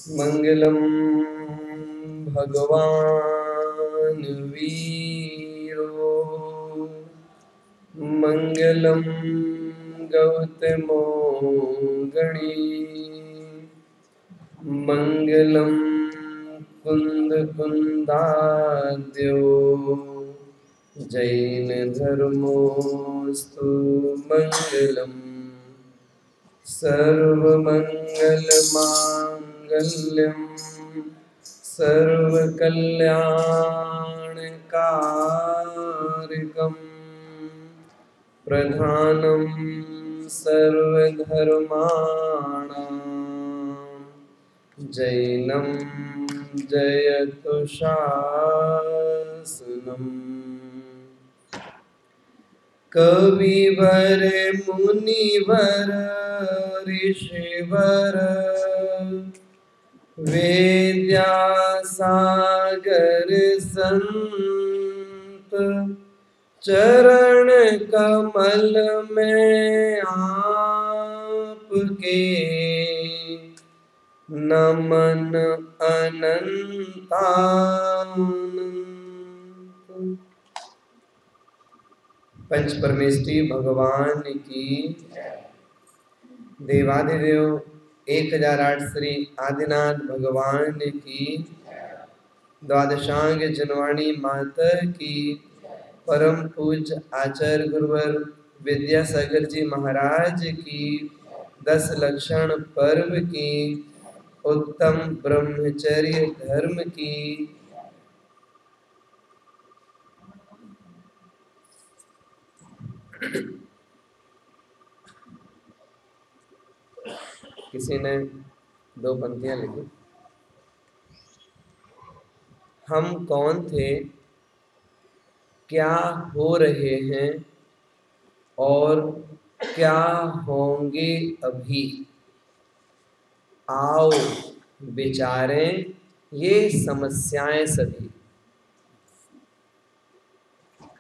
मंगलम भगवान वीरो मंगलम गौतमो गणी मंगलम कुंद कुंदाद्यो जैन धर्मोस्तु मंगलम सर्वमंगलमांगल्यं सर्वकल्याणकारकं प्रधानं सर्वधर्माणां जैनं जयतु शासनम्। कविवर मुनिवर ऋषिवर विद्यासागर संत चरण कमल में आपके नमन अनंतानंत। पंच परमेष्ठी भगवान की देवादिदेव 1008 श्री आदिनाथ भगवान की द्वादशांग जनवाणी माता की परम पूज्य आचार्य गुरुवर विद्यासागर जी महाराज की 10 लक्षण पर्व की उत्तम ब्रह्मचर्य धर्म की किसी ने 2 पंक्तियां लिखी। हम कौन थे, क्या हो रहे हैं और क्या होंगे अभी, आओ विचारें ये समस्याएं सभी।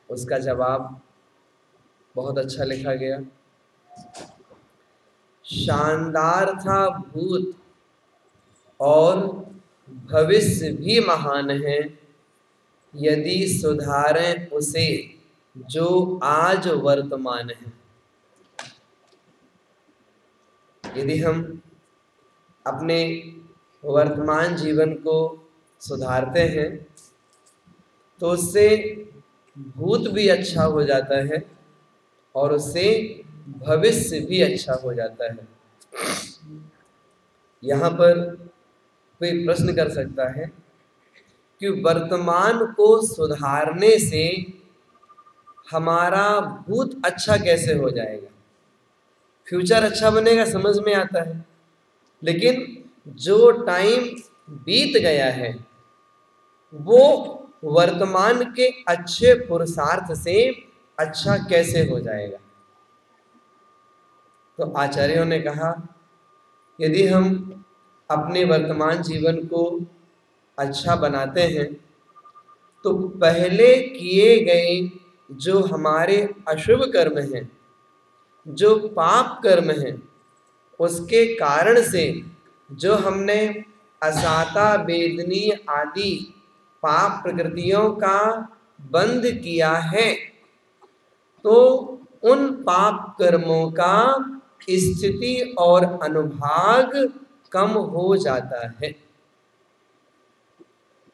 उसका जवाब बहुत अच्छा लिखा गया। शानदार था भूत और भविष्य भी महान है, यदि सुधारें उसे जो आज वर्तमान है। यदि हम अपने वर्तमान जीवन को सुधारते हैं तो उससे भूत भी अच्छा हो जाता है और उससे भविष्य भी अच्छा हो जाता है। यहाँ पर कोई प्रश्न कर सकता है कि वर्तमान को सुधारने से हमारा भूत अच्छा कैसे हो जाएगा, फ्यूचर अच्छा बनेगा, समझ में आता है। लेकिन जो टाइम बीत गया है वो वर्तमान के अच्छे पुरुषार्थ से अच्छा कैसे हो जाएगा। तो आचार्यों ने कहा, यदि हम अपने वर्तमान जीवन को अच्छा बनाते हैं तो पहले किए गए जो हमारे अशुभ कर्म हैं, जो पाप कर्म हैं, उसके कारण से जो हमने असाता वेदनी आदि पाप प्रकृतियों का बंध किया है, तो उन पाप कर्मों का स्थिति और अनुभाग कम हो जाता है,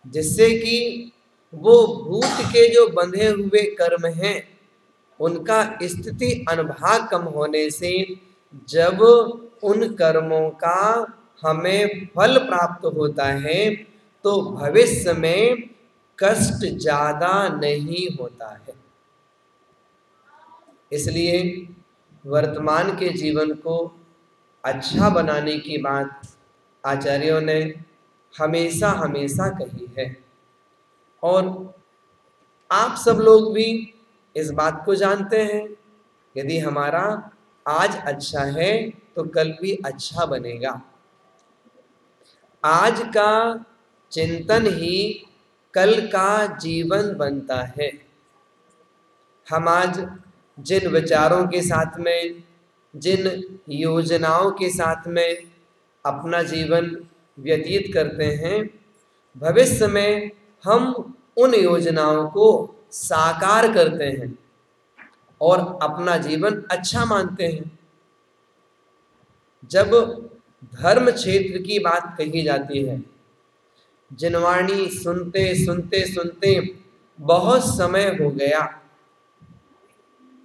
जिससे कि वो भूत के जो बंधे हुए कर्म हैं उनका स्थिति अनुभाग कम होने से जब उन कर्मों का हमें फल प्राप्त होता है तो भविष्य में कष्ट ज्यादा नहीं होता है। इसलिए वर्तमान के जीवन को अच्छा बनाने की बात आचार्यों ने हमेशा हमेशा कही है और आप सब लोग भी इस बात को जानते हैं, यदि हमारा आज अच्छा है तो कल भी अच्छा बनेगा। आज का चिंतन ही कल का जीवन बनता है। हम आज जिन विचारों के साथ में, जिन योजनाओं के साथ में अपना जीवन व्यतीत करते हैं, भविष्य में हम उन योजनाओं को साकार करते हैं और अपना जीवन अच्छा मानते हैं। जब धर्म क्षेत्र की बात कही जाती है, जिनवाणी सुनते सुनते सुनते बहुत समय हो गया,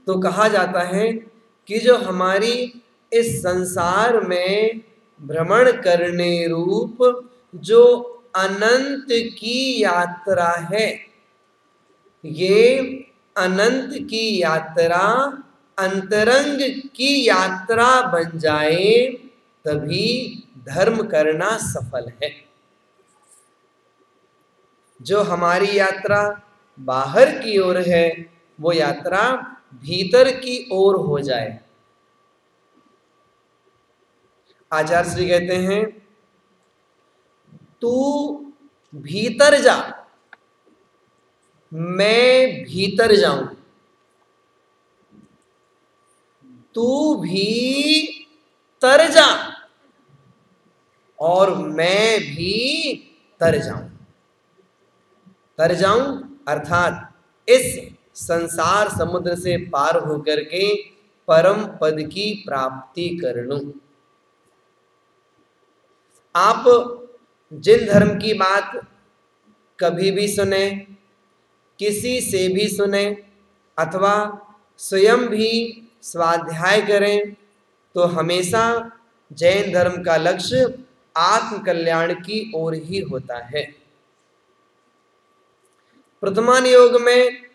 तो कहा जाता है कि जो हमारी इस संसार में भ्रमण करने रूप जो अनंत की यात्रा है, ये अनंत की यात्रा अंतरंग की यात्रा बन जाए तभी धर्म करना सफल है। जो हमारी यात्रा बाहर की ओर है, वो यात्रा भीतर की ओर हो जाए। आचार्य श्री कहते हैं, तू भीतर जा, मैं भीतर जाऊं, तू भी तर जा और मैं भी तर जाऊं। तर जाऊं अर्थात इस संसार समुद्र से पार होकर के परम पद की प्राप्ति कर लूं। आप जिन धर्म की बात कभी भी सुने, किसी से भी सुने अथवा स्वयं भी स्वाध्याय करें, तो हमेशा जैन धर्म का लक्ष्य आत्म कल्याण की ओर ही होता है। प्रथमान योग में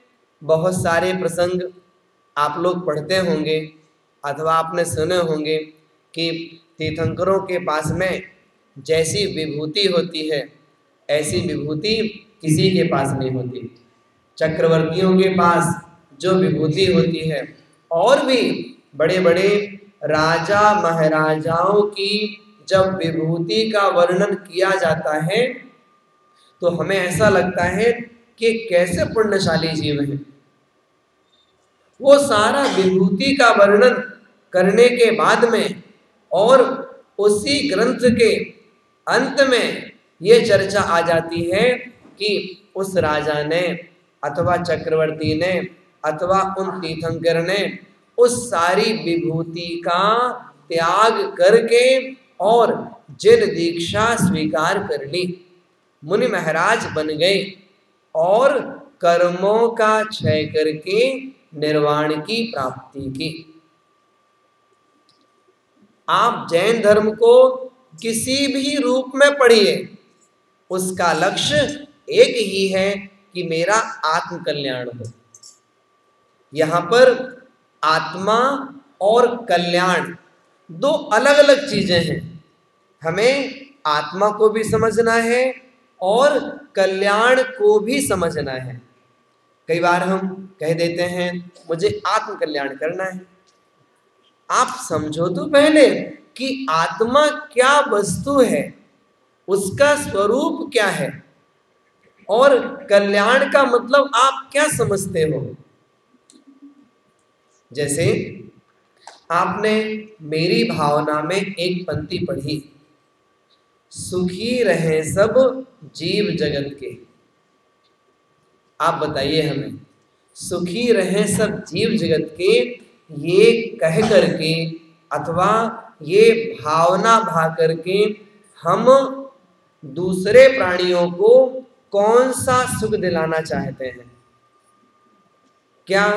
बहुत सारे प्रसंग आप लोग पढ़ते होंगे अथवा आपने सुने होंगे कि तीर्थंकरों के पास में जैसी विभूति होती है, ऐसी विभूति किसी के पास नहीं होती। चक्रवर्तियों के पास जो विभूति होती है, और भी बड़े बड़े राजा महाराजाओं की जब विभूति का वर्णन किया जाता है, तो हमें ऐसा लगता है कि कैसे पुण्यशाली जीव हैं। वो सारा विभूति का वर्णन करने के बाद में और उसी ग्रंथ के अंत में ये चर्चा आ जाती है कि उस राजा ने अथवा चक्रवर्ती ने अथवा उन तीर्थंकर ने उस सारी विभूति का त्याग करके और जिन दीक्षा स्वीकार कर ली, मुनि महाराज बन गए और कर्मों का क्षय करके निर्वाण की प्राप्ति की। आप जैन धर्म को किसी भी रूप में पढ़िए, उसका लक्ष्य एक ही है कि मेरा आत्म कल्याण हो। यहाँ पर आत्मा और कल्याण दो अलग अलग चीजें हैं। हमें आत्मा को भी समझना है और कल्याण को भी समझना है। कई बार हम कह देते हैं मुझे आत्म कल्याण करना है। आप समझो तो पहले कि आत्मा क्या वस्तु है, उसका स्वरूप क्या है, और कल्याण का मतलब आप क्या समझते हो। जैसे आपने मेरी भावना में एक पंक्ति पढ़ी, सुखी रहे सब जीव जगत के। आप बताइए हमें, सुखी रहे सब जीव जगत के, ये कह करके अथवा ये भावना भा करके हम दूसरे प्राणियों को कौन सा सुख दिलाना चाहते हैं। क्या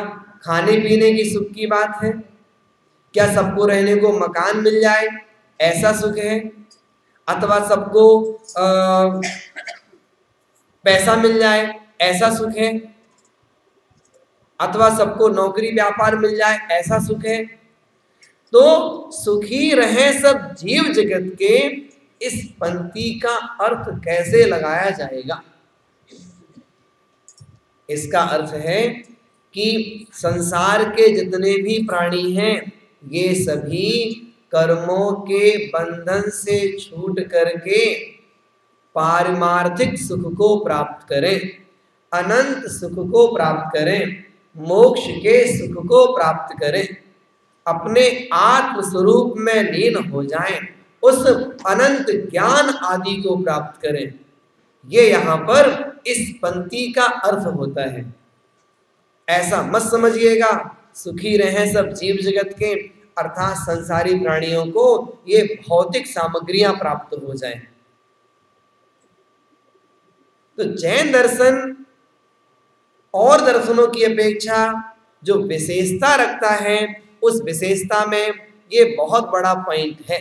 खाने पीने की सुख की बात है? क्या सबको रहने को मकान मिल जाए ऐसा सुख है? अथवा सबको पैसा मिल जाए ऐसा सुख है? अथवा सबको नौकरी व्यापार मिल जाए ऐसा सुख है? तो सुखी रहे सब जीव जगत के, इस पंक्ति का अर्थ कैसे लगाया जाएगा? इसका अर्थ है कि संसार के जितने भी प्राणी हैं, ये सभी कर्मों के बंधन से छूट करके पारमार्थिक सुख को प्राप्त करें, अनंत सुख को प्राप्त करें, मोक्ष के सुख को प्राप्त करें, अपने आत्म स्वरूप में लीन हो जाएं, उस अनंत ज्ञान आदि को प्राप्त करें। ये यहाँ पर इस पंक्ति का अर्थ होता है। ऐसा मत समझिएगा सुखी रहें सब जीव जगत के, अर्थात संसारी प्राणियों को ये भौतिक सामग्रियां प्राप्त हो जाएं। तो जैन दर्शन और दर्शनों की अपेक्षा जो विशेषता रखता है, उस विशेषता में ये बहुत बड़ा पॉइंट है।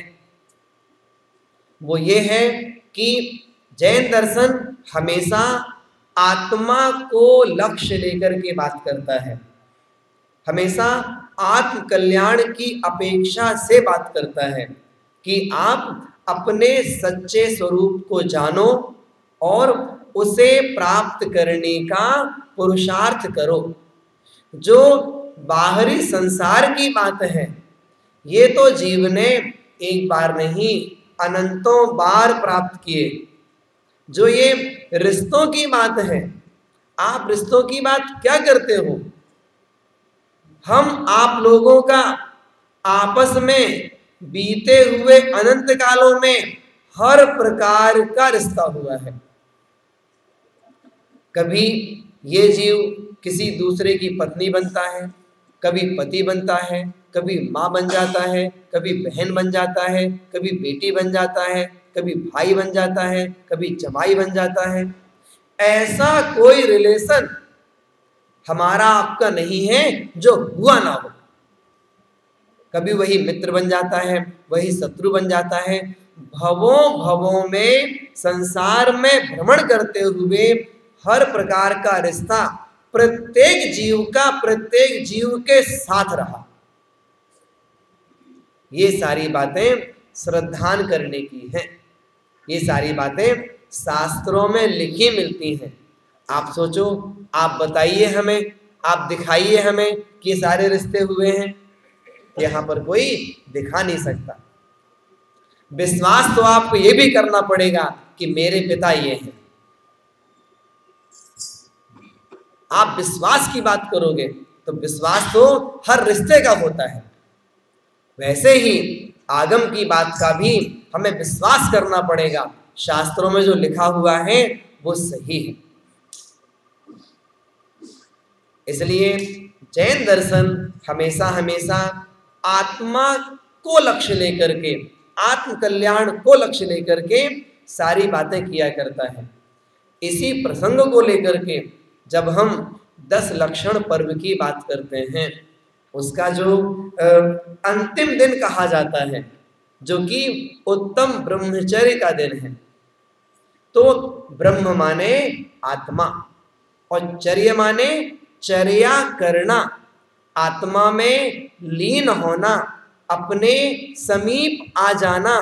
वो ये है कि जैन दर्शन हमेशा आत्मा को लक्ष्य लेकर के बात करता है, हमेशा आत्म कल्याण की अपेक्षा से बात करता है कि आप अपने सच्चे स्वरूप को जानो और उसे प्राप्त करने का पुरुषार्थ करो। जो बाहरी संसार की बात है, ये तो जीव ने एक बार नहीं अनंतों बार प्राप्त किए। जो ये रिश्तों की बात है, आप रिश्तों की बात क्या करते हो? हम आप लोगों का आपस में बीते हुए अनंत कालों में हर प्रकार का रिश्ता हुआ है। कभी ये जीव किसी दूसरे की पत्नी बनता है, कभी पति बनता है, कभी माँ बन जाता है, कभी बहन बन जाता है, कभी बेटी बन जाता है, कभी भाई बन जाता है, कभी जमाई बन जाता है। ऐसा कोई रिलेशन हमारा आपका नहीं है जो हुआ ना हो। कभी वही मित्र बन जाता है, वही शत्रु बन जाता है। भवों भवों में संसार में भ्रमण करते हुए हर प्रकार का रिश्ता प्रत्येक जीव का प्रत्येक जीव के साथ रहा। ये सारी बातें श्रद्धान करने की हैं। ये सारी बातें शास्त्रों में लिखी मिलती हैं। आप सोचो, आप बताइए हमें, आप दिखाइए हमें कि ये सारे रिश्ते हुए हैं। यहाँ पर कोई दिखा नहीं सकता। विश्वास तो आपको ये भी करना पड़ेगा कि मेरे पिता ये हैं। आप विश्वास की बात करोगे तो विश्वास तो हर रिश्ते का होता है। वैसे ही आगम की बात का भी हमें विश्वास करना पड़ेगा। शास्त्रों में जो लिखा हुआ है वो सही है। इसलिए जैन दर्शन हमेशा हमेशा आत्मा को लक्ष्य लेकर के, आत्म कल्याण को लक्ष्य लेकर के सारी बातें किया करता है। इसी प्रसंग को लेकर के जब हम 10 लक्षण पर्व की बात करते हैं, उसका जो अंतिम दिन कहा जाता है, जो कि उत्तम ब्रह्मचर्य का दिन है, तो ब्रह्म माने आत्मा और चर्य माने चर्या करना, आत्मा में लीन होना, अपने समीप आ जाना,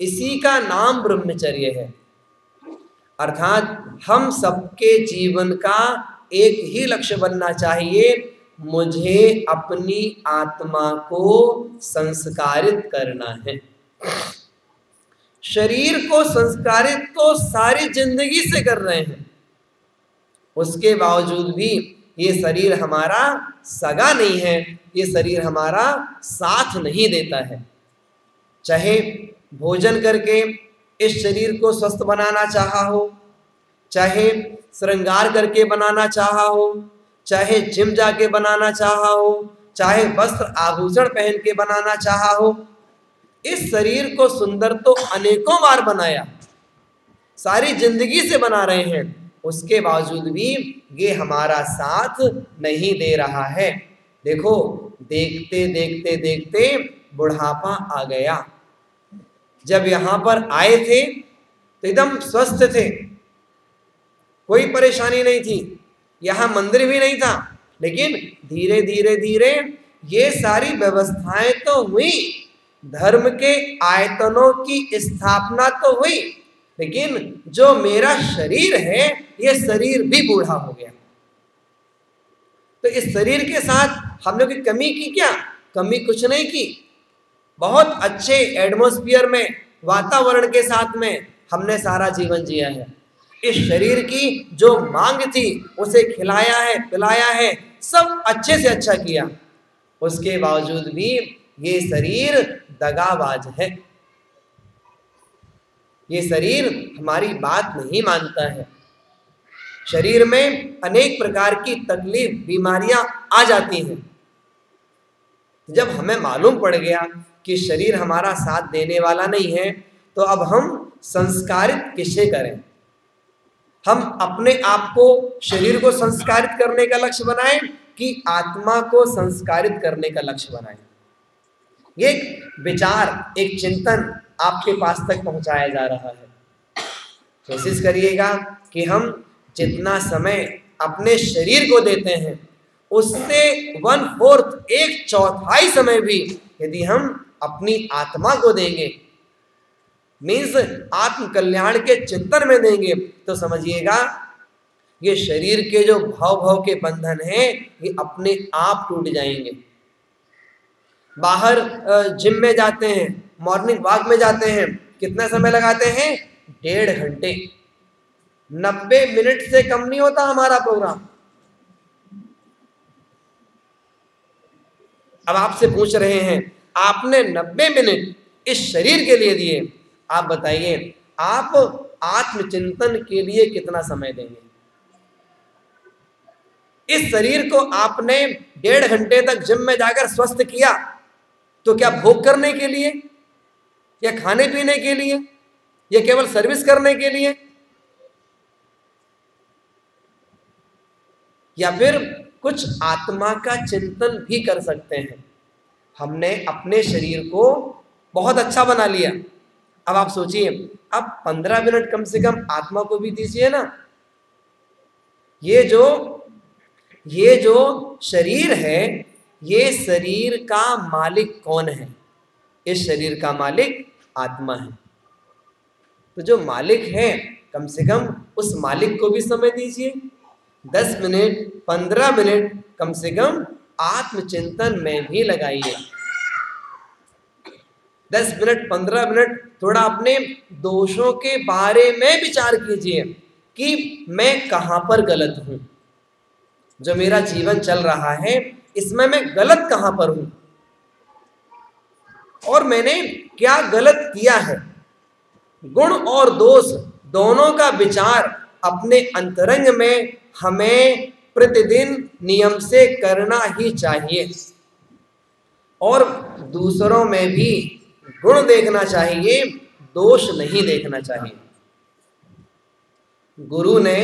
इसी का नाम ब्रह्मचर्य है। अर्थात हम सबके जीवन का एक ही लक्ष्य बनना चाहिए, मुझे अपनी आत्मा को संस्कारित करना है। शरीर को संस्कारित तो सारी जिंदगी से कर रहे हैं, उसके बावजूद भी ये शरीर हमारा सगा नहीं है, ये शरीर हमारा साथ नहीं देता है। चाहे भोजन करके इस शरीर को स्वस्थ बनाना चाहा हो, चाहे श्रृंगार करके बनाना चाहा हो, चाहे जिम जाके बनाना चाहा हो, चाहे वस्त्र आभूषण पहन के बनाना चाहा हो, इस शरीर को सुंदर तो अनेकों बार बनाया, सारी जिंदगी से बना रहे हैं, उसके बावजूद भी ये हमारा साथ नहीं दे रहा है। देखो, देखते देखते देखते बुढ़ापा आ गया। जब यहाँ पर आए थे तो एकदम स्वस्थ थे, कोई परेशानी नहीं थी, यहाँ मंदिर भी नहीं था, लेकिन धीरे धीरे धीरे ये सारी व्यवस्थाएं तो हुई, धर्म के आयतनों की स्थापना तो हुई, लेकिन जो मेरा शरीर है ये शरीर भी बूढ़ा हो गया। तो इस शरीर के साथ हम लोग की कमी की क्या? कमी कुछ नहीं की। बहुत अच्छे एटमॉस्फेयर में, वातावरण के साथ में हमने सारा जीवन जिया है। इस शरीर की जो मांग थी उसे खिलाया है, पिलाया है, सब अच्छे से अच्छा किया। उसके बावजूद भी ये शरीर दगाबाज है। ये शरीर हमारी बात नहीं मानता है। शरीर में अनेक प्रकार की तकलीफ, बीमारियां आ जाती हैं। जब हमें मालूम पड़ गया कि शरीर हमारा साथ देने वाला नहीं है, तो अब हम संस्कारित किसे करें? हम अपने आप को, शरीर को संस्कारित करने का लक्ष्य बनाएं कि आत्मा को संस्कारित करने का लक्ष्य बनाएं? ये एक विचार, एक चिंतन आपके पास तक पहुंचाया जा रहा है। कोशिश करिएगा कि हम जितना समय अपने शरीर को देते हैं, उससे 1/4, 1/4 समय भी यदि हम अपनी आत्मा को देंगे, मीन्स आत्म कल्याण के चिंतन में देंगे, तो समझिएगा ये शरीर के जो भाव के बंधन हैं, ये अपने आप टूट जाएंगे। बाहर जिम में जाते हैं, मॉर्निंग वॉक में जाते हैं, कितना समय लगाते हैं? 1.5 घंटे। 90 मिनट से कम नहीं होता हमारा प्रोग्राम। अब आपसे पूछ रहे हैं, आपने 90 मिनट इस शरीर के लिए दिए, आप बताइए आप आत्मचिंतन के लिए कितना समय देंगे? इस शरीर को आपने 1.5 घंटे तक जिम में जाकर स्वस्थ किया, तो क्या भोग करने के लिए, या खाने पीने के लिए, या केवल सर्विस करने के लिए, या फिर कुछ आत्मा का चिंतन भी कर सकते हैं? हमने अपने शरीर को बहुत अच्छा बना लिया, अब आप सोचिए, अब 15 मिनट कम से कम आत्मा को भी दीजिए ना। ये जो शरीर है, ये शरीर का मालिक कौन है? इस शरीर का मालिक आत्मा है। तो जो मालिक है, कम से कम उस मालिक को भी समय दीजिए। 10 मिनट, 15 मिनट कम से कम आत्मचिंतन में भी लगाइए। 10 मिनट, 15 मिनट थोड़ा अपने दोषों के बारे में विचार कीजिए कि मैं कहाँ पर गलत हूँ। जो मेरा जीवन चल रहा है, इसमें मैं गलत कहाँ पर हूँ और मैंने क्या गलत किया है। गुण और दोष दोनों का विचार अपने अंतरंग में हमें प्रतिदिन नियम से करना ही चाहिए, और दूसरों में भी गुण देखना चाहिए, दोष नहीं देखना चाहिए। गुरु ने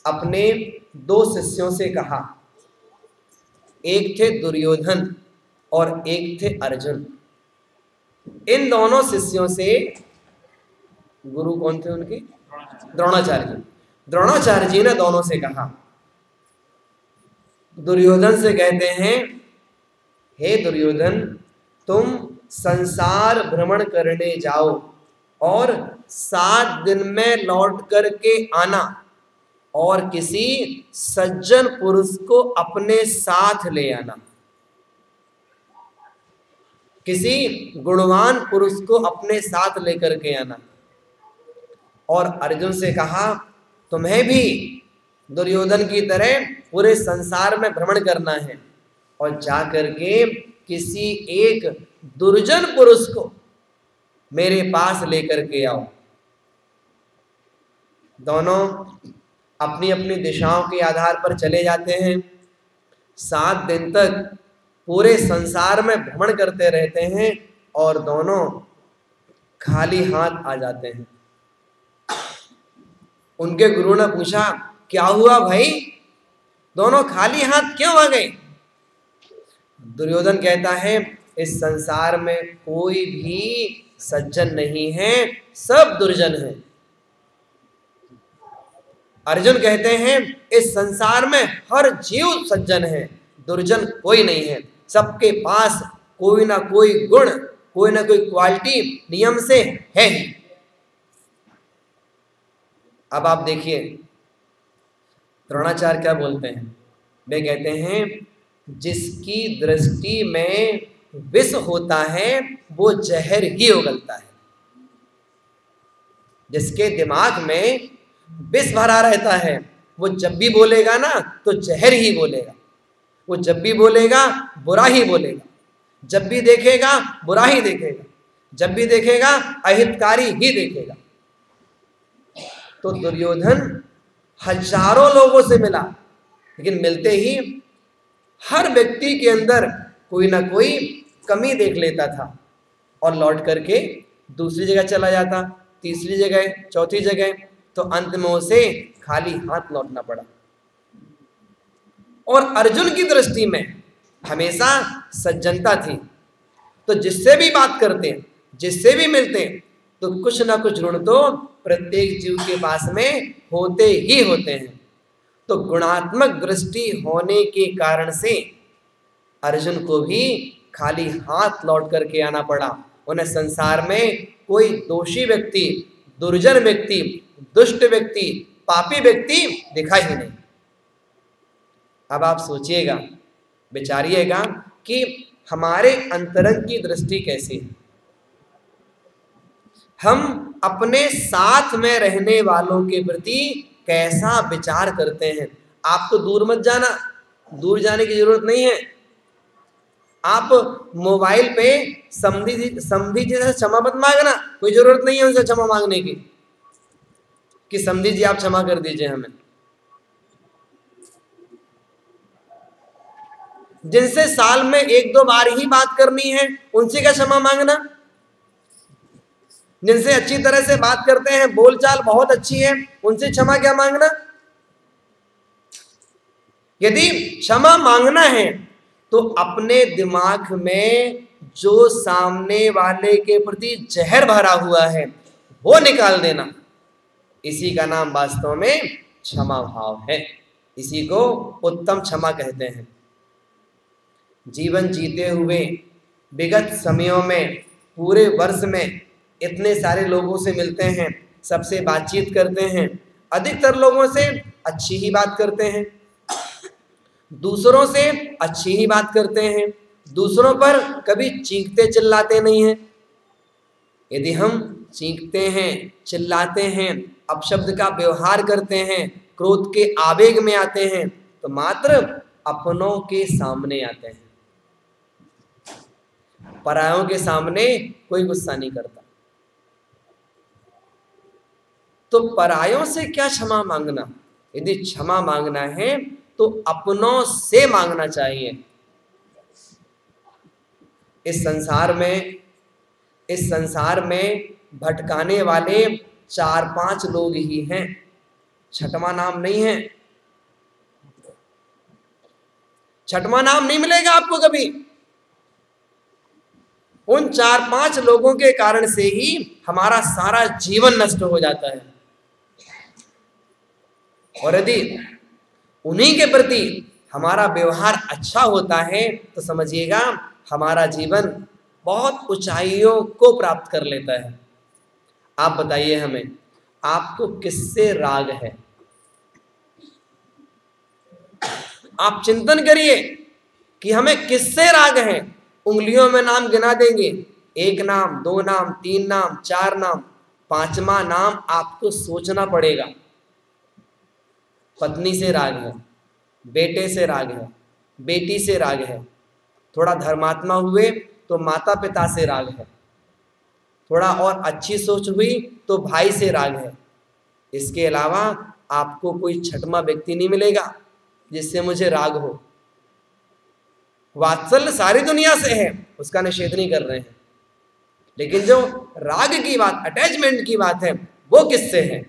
अपने 2 शिष्यों से कहा, एक थे दुर्योधन और एक थे अर्जुन। इन दोनों शिष्यों से, गुरु कौन थे उनके? द्रोणाचार्य जी। द्रोणाचार्य जी ने दोनों से कहा, दुर्योधन से कहते हैं, हे दुर्योधन, तुम संसार भ्रमण करने जाओ और 7 दिन में लौट करके आना, और किसी सज्जन पुरुष को अपने साथ ले आना। किसी गुणवान पुरुष को अपने साथ लेकर के आना। और अर्जुन से कहा, तुम्हें भी दुर्योधन की तरह पूरे संसार में भ्रमण करना है, और जा करके किसी एक दुर्जन पुरुष को मेरे पास लेकर के आओ। दोनों अपनी अपनी दिशाओं के आधार पर चले जाते हैं। 7 दिन तक पूरे संसार में भ्रमण करते रहते हैं, और दोनों खाली हाथ आ जाते हैं। उनके गुरु ने पूछा, क्या हुआ भाई, दोनों खाली हाथ क्यों आ गए? दुर्योधन कहता है, इस संसार में कोई भी सज्जन नहीं है, सब दुर्जन है। अर्जुन कहते हैं, इस संसार में हर जीव सज्जन है, दुर्जन कोई नहीं है। सबके पास कोई ना कोई गुण, कोई ना कोई क्वालिटी नियम से है ही। अब आप देखिए द्रोणाचार्य क्या बोलते हैं। वे कहते हैं, जिसकी दृष्टि में विष होता है वो जहर ही उगलता है। जिसके दिमाग में विष भरा रहता है, वो जब भी बोलेगा ना तो जहर ही बोलेगा। वो जब भी बोलेगा बुरा ही बोलेगा, जब भी देखेगा बुरा ही देखेगा, जब भी देखेगा अहितकारी ही देखेगा। तो दुर्योधन हजारों लोगों से मिला, लेकिन मिलते ही हर व्यक्ति के अंदर कोई ना कोई कमी देख लेता था और लौट करके दूसरी जगह चला जाता, तीसरी जगह, चौथी जगह, तो अंत में उसे खाली हाथ लौटना पड़ा। और अर्जुन की दृष्टि में हमेशा सज्जनता थी, तो जिससे भी बात करते, जिससे भी मिलते, तो कुछ ना कुछ ऋण तो प्रत्येक जीव के पास में होते ही होते हैं। तो गुणात्मक दृष्टि होने के कारण से अर्जुन को भी खाली हाथ लौट करके आना पड़ा। उन्हें संसार में कोई दोषी व्यक्ति, दुर्जन व्यक्ति, दुष्ट व्यक्ति, पापी व्यक्ति दिखा ही नहीं। अब आप सोचिएगा, विचारिएगा कि हमारे अंतरंग की दृष्टि कैसी है। हम अपने साथ में रहने वालों के प्रति कैसा विचार करते हैं। आप तो दूर मत जाना, दूर जाने की जरूरत नहीं है। आप मोबाइल पे समधी जी से क्षमा मत मांगना, कोई जरूरत नहीं है उनसे क्षमा मांगने की कि समधी जी आप क्षमा कर दीजिए हमें। जिनसे साल में 1-2 बार ही बात करनी है, उनसे क्या क्षमा मांगना। जिनसे अच्छी तरह से बात करते हैं, बोलचाल बहुत अच्छी है, उनसे क्षमा क्या मांगना। यदि क्षमा मांगना है तो अपने दिमाग में जो सामने वाले के प्रति जहर भरा हुआ है वो निकाल देना। इसी का नाम वास्तव में क्षमा भाव है। इसी को उत्तम क्षमा कहते हैं। जीवन जीते हुए विगत समयों में, पूरे वर्ष में इतने सारे लोगों से मिलते हैं, सबसे बातचीत करते हैं, अधिकतर लोगों से अच्छी ही बात करते हैं, दूसरों से अच्छी ही बात करते हैं, दूसरों पर कभी चीखते चिल्लाते नहीं हैं। यदि हम चीखते हैं, चिल्लाते हैं, अपशब्द का व्यवहार करते हैं, क्रोध के आवेग में आते हैं, तो मात्र अपनों के सामने आते हैं। परायों के सामने कोई गुस्सा नहीं करता। तो परायों से क्या क्षमा मांगना। यदि क्षमा मांगना है तो अपनों से मांगना चाहिए। इस संसार में भटकाने वाले 4-5 लोग ही हैं, छठवां नाम नहीं है। छठवां नाम नहीं मिलेगा आपको कभी। उन 4-5 लोगों के कारण से ही हमारा सारा जीवन नष्ट हो जाता है। और यदि उन्हीं के प्रति हमारा व्यवहार अच्छा होता है तो समझिएगा हमारा जीवन बहुत ऊंचाइयों को प्राप्त कर लेता है। आप बताइए हमें, आपको किससे राग है? आप चिंतन करिए कि हमें किससे राग है। उंगलियों में नाम गिना देंगे, 1 नाम, 2 नाम, 3 नाम, 4 नाम, 5वां नाम आपको सोचना पड़ेगा। पत्नी से राग है, बेटे से राग है, बेटी से राग है, थोड़ा धर्मात्मा हुए तो माता पिता से राग है, थोड़ा और अच्छी सोच हुई तो भाई से राग है। इसके अलावा आपको कोई छठवां व्यक्ति नहीं मिलेगा जिससे मुझे राग हो। वात्सल्य सारी दुनिया से है, उसका निषेध नहीं कर रहे हैं, लेकिन जो राग की बात, अटैचमेंट की बात है, वो किससे है?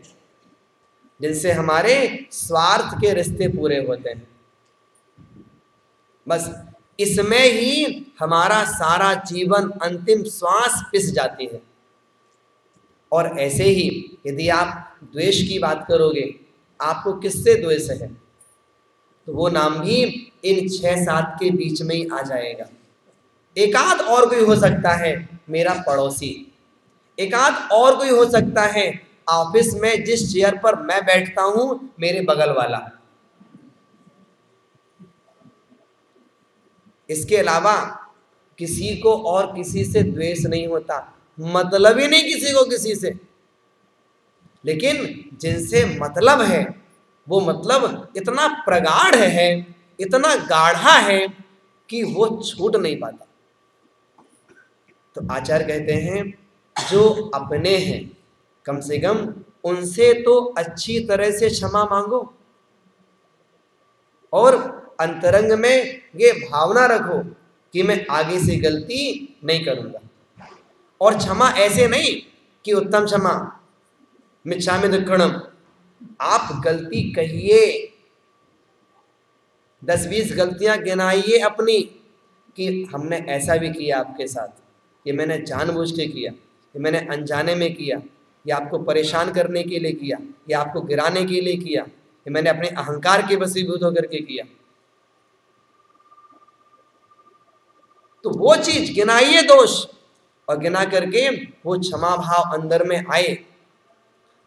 जिनसे हमारे स्वार्थ के रिश्ते पूरे होते हैं। बस इसमें ही हमारा सारा जीवन, अंतिम श्वास पिस जाती है। और ऐसे ही यदि आप द्वेष की बात करोगे, आपको किससे द्वेष है, तो वो नाम भी इन 6-7 के बीच में ही आ जाएगा। एकाध और कोई हो सकता है मेरा पड़ोसी, एकाध और कोई हो सकता है ऑफिस में जिस चेयर पर मैं बैठता हूं मेरे बगल वाला। इसके अलावा किसी को और किसी से द्वेष नहीं होता, मतलब ही नहीं किसी को किसी से। लेकिन जिनसे मतलब है वो मतलब इतना प्रगाढ़ है, इतना गाढ़ा है कि वो छूट नहीं पाता। तो आचार्य कहते हैं जो अपने हैं कम से कम उनसे तो अच्छी तरह से क्षमा मांगो और अंतरंग में ये भावना रखो कि मैं आगे से गलती नहीं करूंगा। और क्षमा ऐसे नहीं कि उत्तम क्षमा मिच्छामि दुक्कडम, आप गलती कहिए, 10-20 गलतियां गिनाइए अपनी कि हमने ऐसा भी किया आपके साथ, ये मैंने जानबूझ के किया, ये मैंने अनजाने में किया, ये आपको परेशान करने के लिए किया, ये आपको गिराने के लिए किया, ये मैंने अपने अहंकार के वशीभूत होकर के किया। तो वो चीज गिनाइए दोष, और गिना करके वो क्षमा भाव अंदर में आए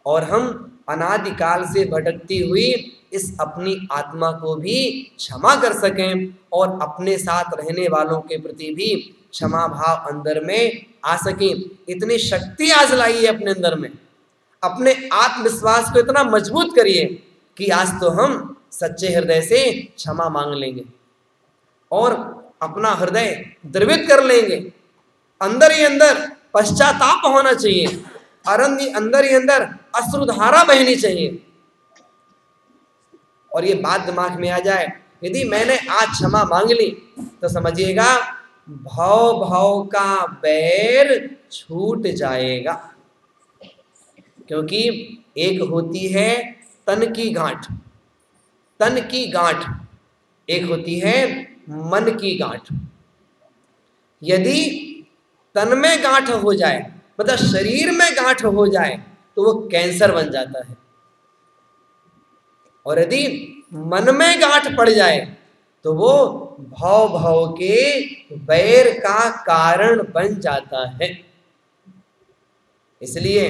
और हम अनादिकाल से भटकती हुई इस अपनी आत्मा को भी क्षमा कर सकें और अपने साथ रहने वालों के प्रति भी क्षमा भाव अंदर में आ सके। इतनी शक्ति आज लाइए अपने अंदर में, अपने आत्मविश्वास को इतना मजबूत करिए कि आज तो हम सच्चे हृदय से क्षमा मांग लेंगे और अपना हृदय द्रवित कर लेंगे। अंदर ही अंदर पश्चाताप होना चाहिए, अंदर ही अंदर अश्रुधारा बहनी चाहिए। और ये बात दिमाग में आ जाए, यदि मैंने आज क्षमा मांग ली तो समझिएगा भव भव का बैर छूट जाएगा। क्योंकि एक होती है तन की गांठ, तन की गांठ, एक होती है मन की गांठ। यदि तन में गांठ हो जाए, मतलब शरीर में गांठ हो जाए, तो वो कैंसर बन जाता है। और यदि मन में गांठ पड़ जाए तो वो भव भव के बैर का कारण बन जाता है। इसलिए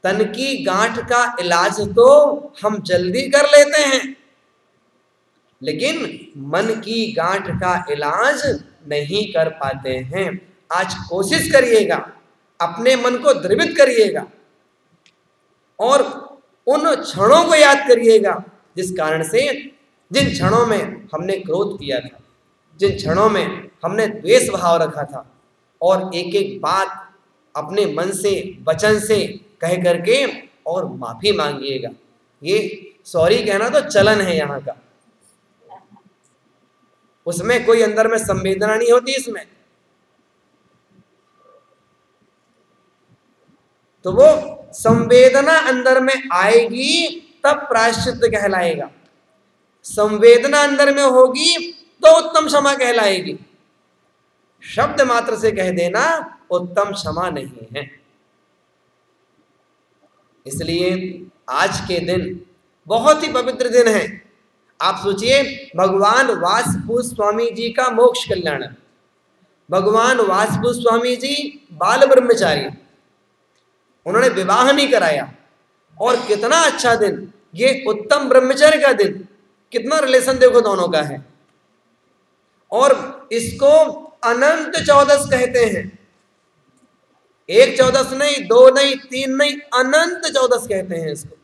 तन की गांठ का इलाज तो हम जल्दी कर लेते हैं, लेकिन मन की गांठ का इलाज नहीं कर पाते हैं। आज कोशिश करिएगा, अपने मन को द्रवित करिएगा और उन क्षणों को याद करिएगा जिस कारण से, जिन क्षणों में हमने क्रोध किया था, जिन क्षणों में हमने द्वेष भाव रखा था, और एक एक बात अपने मन से वचन से कह करके और माफी मांगिएगा। ये सॉरी कहना तो चलन है यहाँ का, उसमें कोई अंदर में संवेदना नहीं होती इसमें। तो वो संवेदना अंदर में आएगी तब प्रायश्चित कहलाएगा, संवेदना अंदर में होगी तो उत्तम क्षमा कहलाएगी। शब्द मात्र से कह देना उत्तम क्षमा नहीं है। इसलिए आज के दिन बहुत ही पवित्र दिन है। आप सोचिए, भगवान वासुदेव स्वामी जी का मोक्ष कल्याण, भगवान वासुदेव स्वामी जी बाल ब्रह्मचारी, उन्होंने विवाह नहीं कराया, और कितना अच्छा दिन, ये उत्तम ब्रह्मचर्य का दिन, कितना रिलेशन देखो दोनों का है। और इसको अनंत चौदस कहते हैं, एक चौदस नहीं, दो नहीं, तीन नहीं, अनंत चौदस कहते हैं इसको।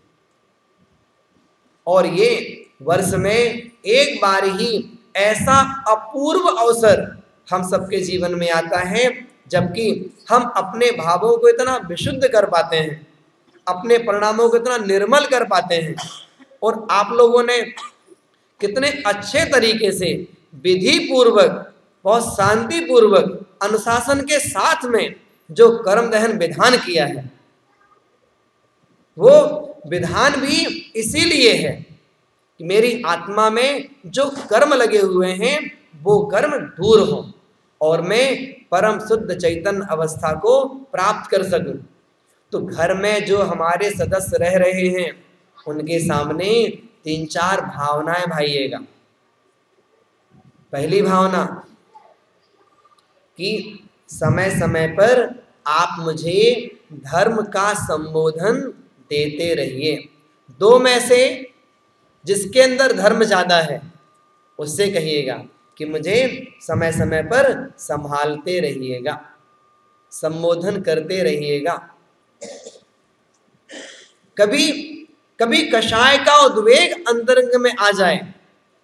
और ये वर्ष में एक बार ही ऐसा अपूर्व अवसर हम सबके जीवन में आता है, जबकि हम अपने भावों को इतना विशुद्ध कर पाते हैं, अपने परिणामों को इतना निर्मल कर पाते हैं। और आप लोगों ने कितने अच्छे तरीके से विधि पूर्वक, बहुत शांति पूर्वक, अनुशासन के साथ में जो कर्म दहन विधान किया है, वो विधान भी इसीलिए है कि मेरी आत्मा में जो कर्म लगे हुए हैं वो कर्म दूर हो और मैं परम शुद्ध चैतन्य अवस्था को प्राप्त कर सकूं। तो घर में जो हमारे सदस्य रह रहे हैं उनके सामने 3-4 भावनाएं भाइएगा। पहली भावना कि समय समय पर आप मुझे धर्म का संबोधन देते रहिए। 2 में से जिसके अंदर धर्म ज़्यादा है उससे कहिएगा कि मुझे समय समय पर संभालते रहिएगा, संबोधन करते रहिएगा। कभी कभी कषाय का उद्वेग अंतरंग में आ जाए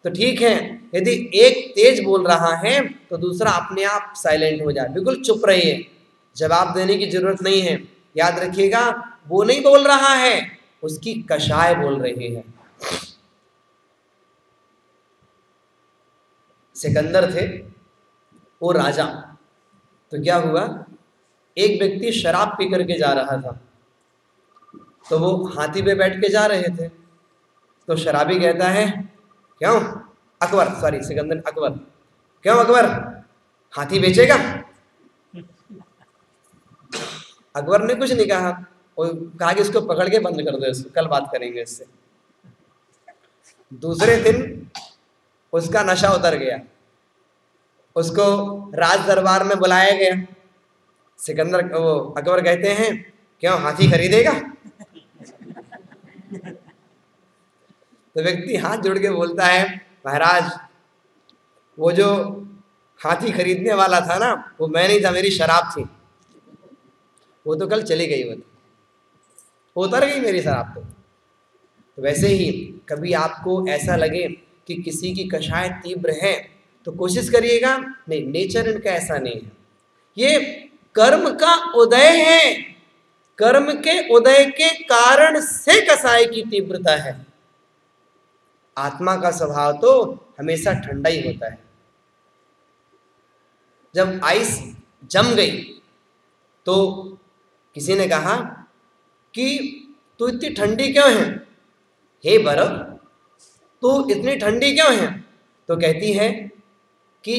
तो ठीक है, यदि एक तेज बोल रहा है तो दूसरा अपने आप साइलेंट हो जाए, बिल्कुल चुप रहिए, जवाब देने की जरूरत नहीं है। याद रखिएगा, वो नहीं बोल रहा है, उसकी कषाय बोल रहे हैं। सिकंदर थे वो राजा। तो क्या हुआ, एक व्यक्ति शराब पी करके जा रहा था, तो वो हाथी पे बैठ के जा रहे थे। तो शराबी कहता है, क्यों अकबर, सॉरी सिकंदर, अकबर, क्यों अकबर हाथी बेचेगा? अकबर ने कुछ नहीं कहा, और कहा कि इसको पकड़ के बंद कर दो, इसको कल बात करेंगे इससे। दूसरे दिन उसका नशा उतर गया, उसको राज दरबार में बुलाया गया। सिकंदर वो अकबर कहते हैं, क्यों हाथी खरीदेगा? तो व्यक्ति हाथ जोड़ के बोलता है, महाराज वो जो हाथी खरीदने वाला था ना, वो मैं नहीं था, मेरी शराब थी, वो तो कल चली गई, वो उतर गई मेरी शराब। तो वैसे ही कभी आपको ऐसा लगे कि किसी की कषाय तीव्र है, तो कोशिश करिएगा, नहीं, नेचर इनका ऐसा नहीं है, ये कर्म का उदय है, कर्म के उदय के कारण से कषाय की तीव्रता है। आत्मा का स्वभाव तो हमेशा ठंडा ही होता है। जब आइस जम गई तो किसी ने कहा कि तू इतनी ठंडी क्यों है, हे बर्फ तू इतनी ठंडी क्यों है? तो कहती है कि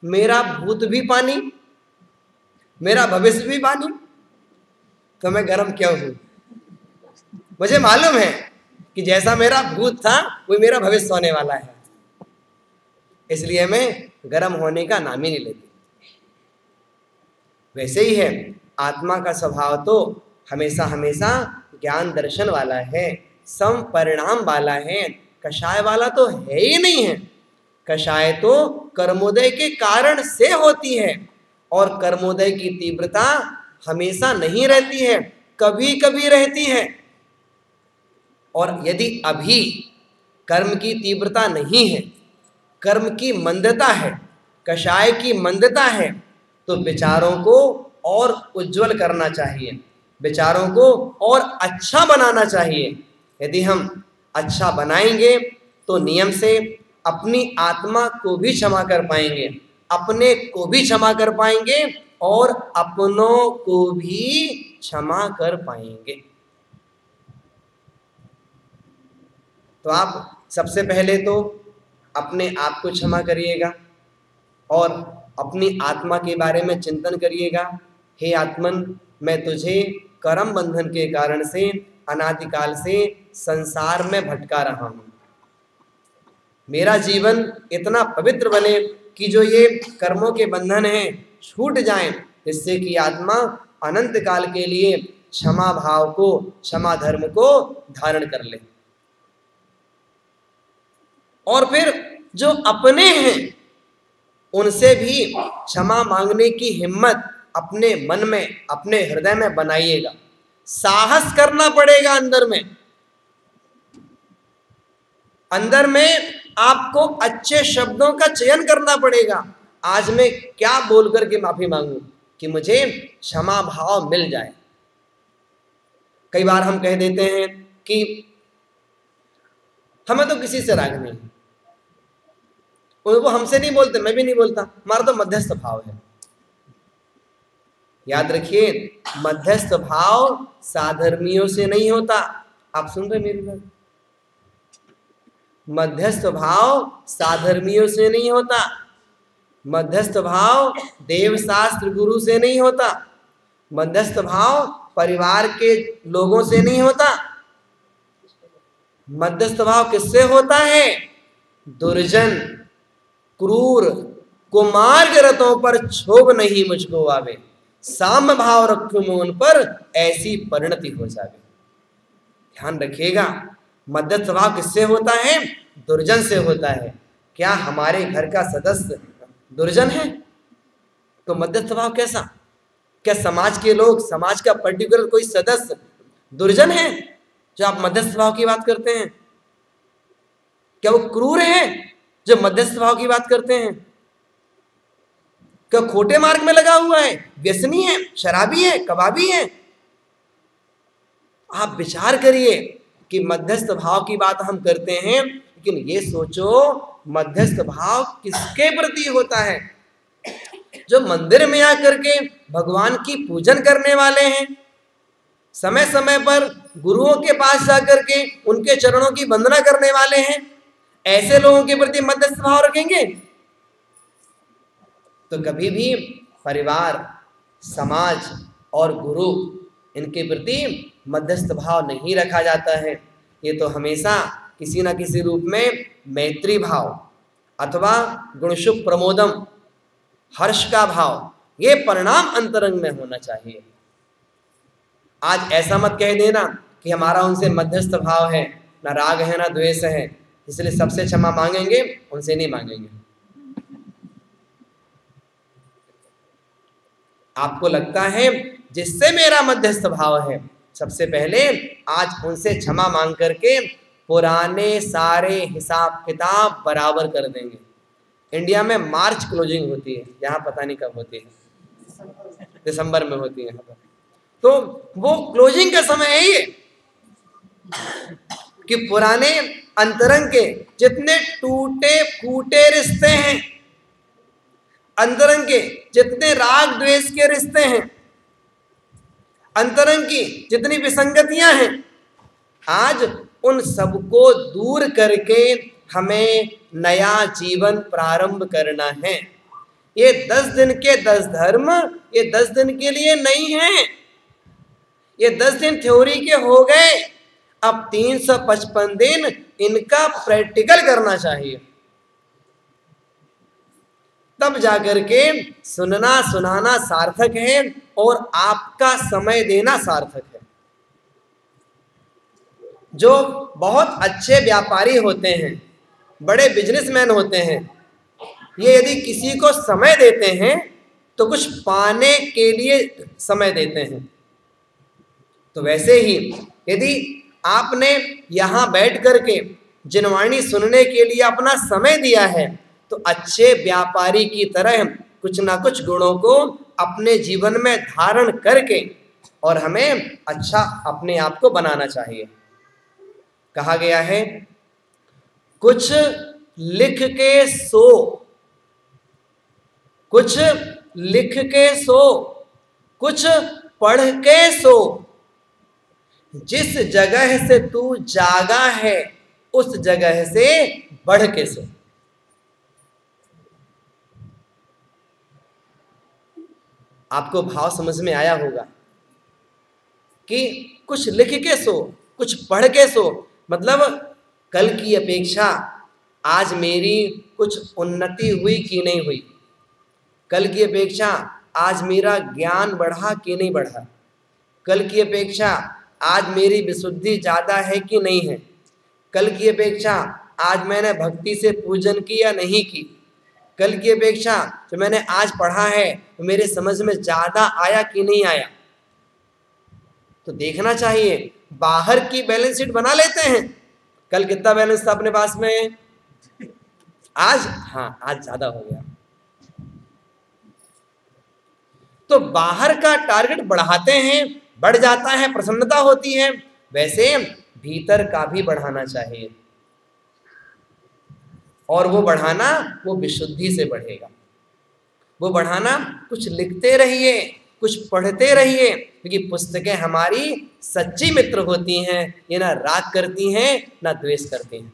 मेरा भूत भी पानी, मेरा भविष्य भी पानी, तो मैं गर्म क्यों हूं? मुझे मालूम है कि जैसा मेरा भूत था वो मेरा भविष्य होने वाला है, इसलिए मैं गर्म होने का नाम ही नहीं लेती। वैसे ही है, आत्मा का स्वभाव तो हमेशा हमेशा ज्ञान दर्शन वाला है, सम परिणाम वाला है, कषाय वाला तो है ही नहीं है। कषाय तो कर्मोदय के कारण से होती है, और कर्मोदय की तीव्रता हमेशा नहीं रहती है, कभी कभी रहती है। और यदि अभी कर्म की तीव्रता नहीं है, कर्म की मंदता है, कषाय की मंदता है, तो विचारों को और उज्जवल करना चाहिए, विचारों को और अच्छा बनाना चाहिए। यदि हम अच्छा बनाएंगे तो नियम से अपनी आत्मा को भी क्षमा कर पाएंगे, अपने को भी क्षमा कर पाएंगे, और अपनों को भी क्षमा कर पाएंगे। तो आप सबसे पहले तो अपने आप को क्षमा करिएगा और अपनी आत्मा के बारे में चिंतन करिएगा। हे आत्मन, मैं तुझे कर्म बंधन के कारण से अनादिकाल से संसार में भटका रहा हूँ, मेरा जीवन इतना पवित्र बने कि जो ये कर्मों के बंधन हैं छूट जाएं, जिससे कि आत्मा अनंत काल के लिए क्षमा भाव को, क्षमा धर्म को धारण कर ले। और फिर जो अपने हैं उनसे भी क्षमा मांगने की हिम्मत अपने मन में, अपने हृदय में बनाइएगा। साहस करना पड़ेगा अंदर में आपको अच्छे शब्दों का चयन करना पड़ेगा। आज मैं क्या बोल करके माफी मांगूं कि मुझे क्षमा भाव मिल जाए। कई बार हम कह देते हैं कि हमें तो किसी से राग नहीं, वो हमसे नहीं बोलते, मैं भी नहीं बोलता, हमारा तो मध्यस्थ भाव है। याद रखिए, मध्यस्थ भाव साधर्मियों से नहीं होता। आप सुन रहे मेरी बात? मध्यस्थ भाव साधर्मियों से नहीं होता, मध्यस्थ भाव देवशास्त्र गुरु से नहीं होता, मध्यस्थ भाव परिवार के लोगों से नहीं होता। मध्यस्थ भाव किससे होता है? दुर्जन क्रूर कुमार्ग रतों पर क्षोभ नहीं मुझको आवे, साम्य भाव रखूं मोन पर ऐसी परिणति हो जावे। ध्यान रखिएगा, मध्यस्थ भाव किससे होता है? दुर्जन से होता है। क्या हमारे घर का सदस्य दुर्जन है? तो मध्यस्थ भाव कैसा? क्या समाज के लोग, समाज का पर्टिकुलर कोई सदस्य दुर्जन है जो आप मध्यस्थ भाव की बात करते हैं? क्या वो क्रूर है जो मध्यस्थ भाव की बात करते हैं? क्या खोटे मार्ग में लगा हुआ है, व्यसनी है, शराबी है, कबाबी है? आप विचार करिए कि मध्यस्थ भाव की बात हम करते हैं, लेकिन ये सोचो मध्यस्थ भाव किसके प्रति होता है? जो मंदिर में आकर के भगवान की पूजन करने वाले हैं, समय समय पर गुरुओं के पास जाकर के उनके चरणों की वंदना करने वाले हैं, ऐसे लोगों के प्रति मध्यस्थ भाव रखेंगे? तो कभी भी परिवार, समाज और गुरु, इनके प्रति मध्यस्थ भाव नहीं रखा जाता है। ये तो हमेशा किसी न किसी रूप में मैत्री भाव अथवा गुणशुभ प्रमोदम, हर्ष का भाव, ये परिणाम अंतरंग में होना चाहिए। आज ऐसा मत कह देना कि हमारा उनसे मध्यस्थ भाव है, ना राग है ना द्वेष है, इसलिए सबसे क्षमा मांगेंगे, उनसे नहीं मांगेंगे। आपको लगता है जिससे मेरा मध्यस्थ भाव है, सबसे पहले आज उनसे क्षमा मांग करके पुराने सारे हिसाब किताब बराबर कर देंगे। इंडिया में मार्च क्लोजिंग होती है, यहाँ पता नहीं कब होती है, दिसंबर में होती है यहाँ पर। तो वो क्लोजिंग का समय है ये कि पुराने अंतरंग के जितने टूटे फूटे रिश्ते हैं, अंतरंग के जितने राग द्वेष के रिश्ते हैं, अंतरंग की जितनी विसंगतियां हैं, आज उन सबको दूर करके हमें नया जीवन प्रारंभ करना है। ये 10 दिन के 10 धर्म, ये 10 दिन के लिए नहीं है, ये 10 दिन थ्योरी के हो गए। अब 355 दिन इनका प्रैक्टिकल करना चाहिए, तब जाकर के सुनना सुनाना सार्थक है और आपका समय देना सार्थक है। जो बहुत अच्छे व्यापारी होते हैं, बड़े बिजनेसमैन होते हैं, ये यदि किसी को समय देते हैं तो कुछ पाने के लिए समय देते हैं। तो वैसे ही यदि आपने यहाँ बैठ करके जिनवाणी सुनने के लिए अपना समय दिया है, तो अच्छे व्यापारी की तरह कुछ ना कुछ गुणों को अपने जीवन में धारण करके और हमें अच्छा अपने आप को बनाना चाहिए। कहा गया है, कुछ लिख के सो, कुछ लिख के सो, कुछ पढ़ के सो, जिस जगह से तू जागा है उस जगह से बढ़ के सो। आपको भाव समझ में आया होगा कि कुछ लिख के सो, कुछ पढ़ के सो, मतलब कल की अपेक्षा आज मेरी कुछ उन्नति हुई कि नहीं हुई, कल की अपेक्षा आज मेरा ज्ञान बढ़ा कि नहीं बढ़ा, कल की अपेक्षा आज मेरी विशुद्धि ज़्यादा है कि नहीं है, कल की अपेक्षा आज मैंने भक्ति से पूजन की या नहीं की, कल की अपेक्षा जो मैंने आज पढ़ा है तो मेरे समझ में ज़्यादा आया कि नहीं आया। तो देखना चाहिए, बाहर की बैलेंस शीट बना लेते हैं, कल कितना बैलेंस था अपने पास में, आज हाँ आज ज़्यादा हो गया। तो बाहर का टारगेट बढ़ाते हैं, बढ़ जाता है, प्रसन्नता होती है, वैसे भीतर का भी बढ़ाना चाहिए। और वो बढ़ाना, वो विशुद्धि से बढ़ेगा। वो बढ़ाना, कुछ लिखते रहिए, कुछ पढ़ते रहिए, क्योंकि पुस्तकें हमारी सच्ची मित्र होती हैं। ये ना राग करती हैं ना द्वेष करती हैं।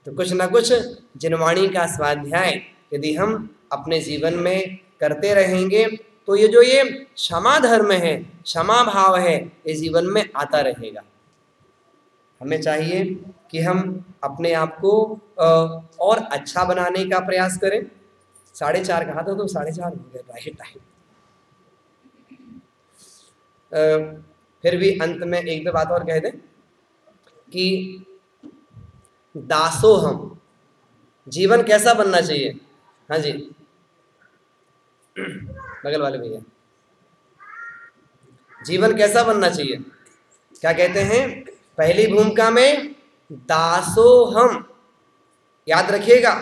तो कुछ ना कुछ जिनवाणी का स्वाध्याय यदि हम अपने जीवन में करते रहेंगे तो ये जो ये क्षमा धर्म है, क्षमा भाव है, ये जीवन में आता रहेगा। हमें चाहिए कि हम अपने आप को और अच्छा बनाने का प्रयास करें। 4:30 कहा था तो 4:30 हो गया, राइट टाइम। फिर भी अंत में एक दो बात और कह दें कि दासोहम, जीवन कैसा बनना चाहिए। हाँ जी, बगल वाले भैया, जीवन कैसा बनना चाहिए, क्या कहते हैं? पहली भूमिका में दासोहम, याद रखिएगा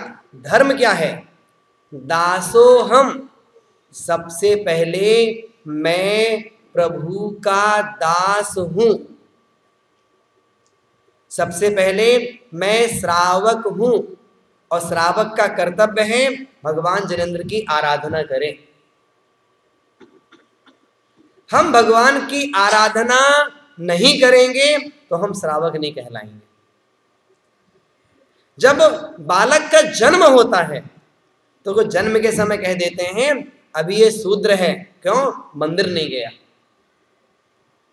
धर्म क्या है, दासोहम। सबसे पहले मैं प्रभु का दास हूं। सबसे पहले मैं श्रावक हूं और श्रावक का कर्तव्य है भगवान जिनेंद्र की आराधना करें। हम भगवान की आराधना नहीं करेंगे तो हम श्रावक नहीं कहलाएंगे। जब बालक का जन्म होता है तो वो जन्म के समय कह देते हैं अभी ये शूद्र है, क्यों? मंदिर नहीं गया।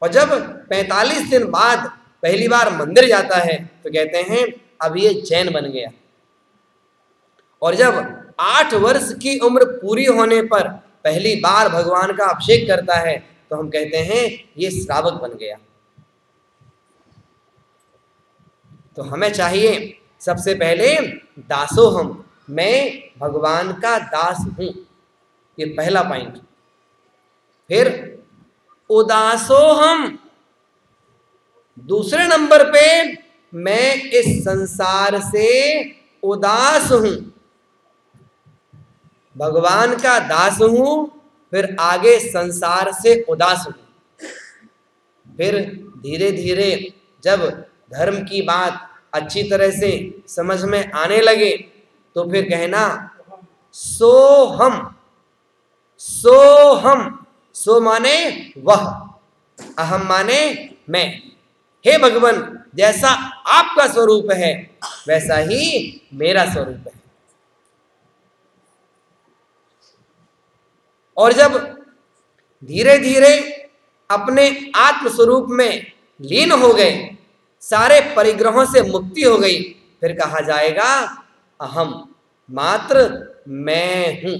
और जब 45 दिन बाद पहली बार मंदिर जाता है तो कहते हैं अब ये जैन बन गया। और जब 8 वर्ष की उम्र पूरी होने पर पहली बार भगवान का अभिषेक करता है तो हम कहते हैं ये श्रावक बन गया। तो हमें चाहिए सबसे पहले दासोहम, मैं भगवान का दास हूं, ये पहला पॉइंट। फिर उदासोहम, दूसरे नंबर पे मैं इस संसार से उदास हूं। भगवान का दास हूं, फिर आगे संसार से उदास हूं। फिर धीरे धीरे जब धर्म की बात अच्छी तरह से समझ में आने लगे तो फिर कहना सोहम। सोहम, सो माने वह, अहम माने मैं। हे भगवान, जैसा आपका स्वरूप है वैसा ही मेरा स्वरूप है। और जब धीरे धीरे अपने आत्म स्वरूप में लीन हो गए, सारे परिग्रहों से मुक्ति हो गई, फिर कहा जाएगा अहम, मात्र मैं हूं।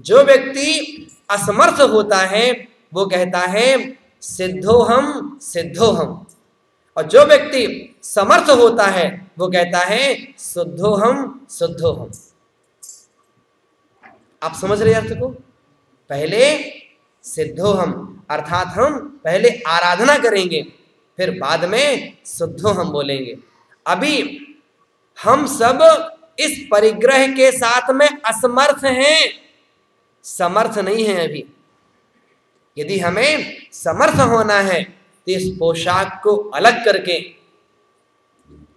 जो व्यक्ति असमर्थ होता है वो कहता है सिद्धोहम सिद्धोहम, और जो व्यक्ति समर्थ होता है वो कहता है शुद्धोहम शुद्धोहम। आप समझ रहे अर्थ को? पहले सिद्धोहम अर्थात हम पहले आराधना करेंगे, फिर बाद में शुद्धोहम बोलेंगे। अभी हम सब इस परिग्रह के साथ में असमर्थ हैं, समर्थ नहीं है अभी। यदि हमें समर्थ होना है तो इस पोशाक को अलग करके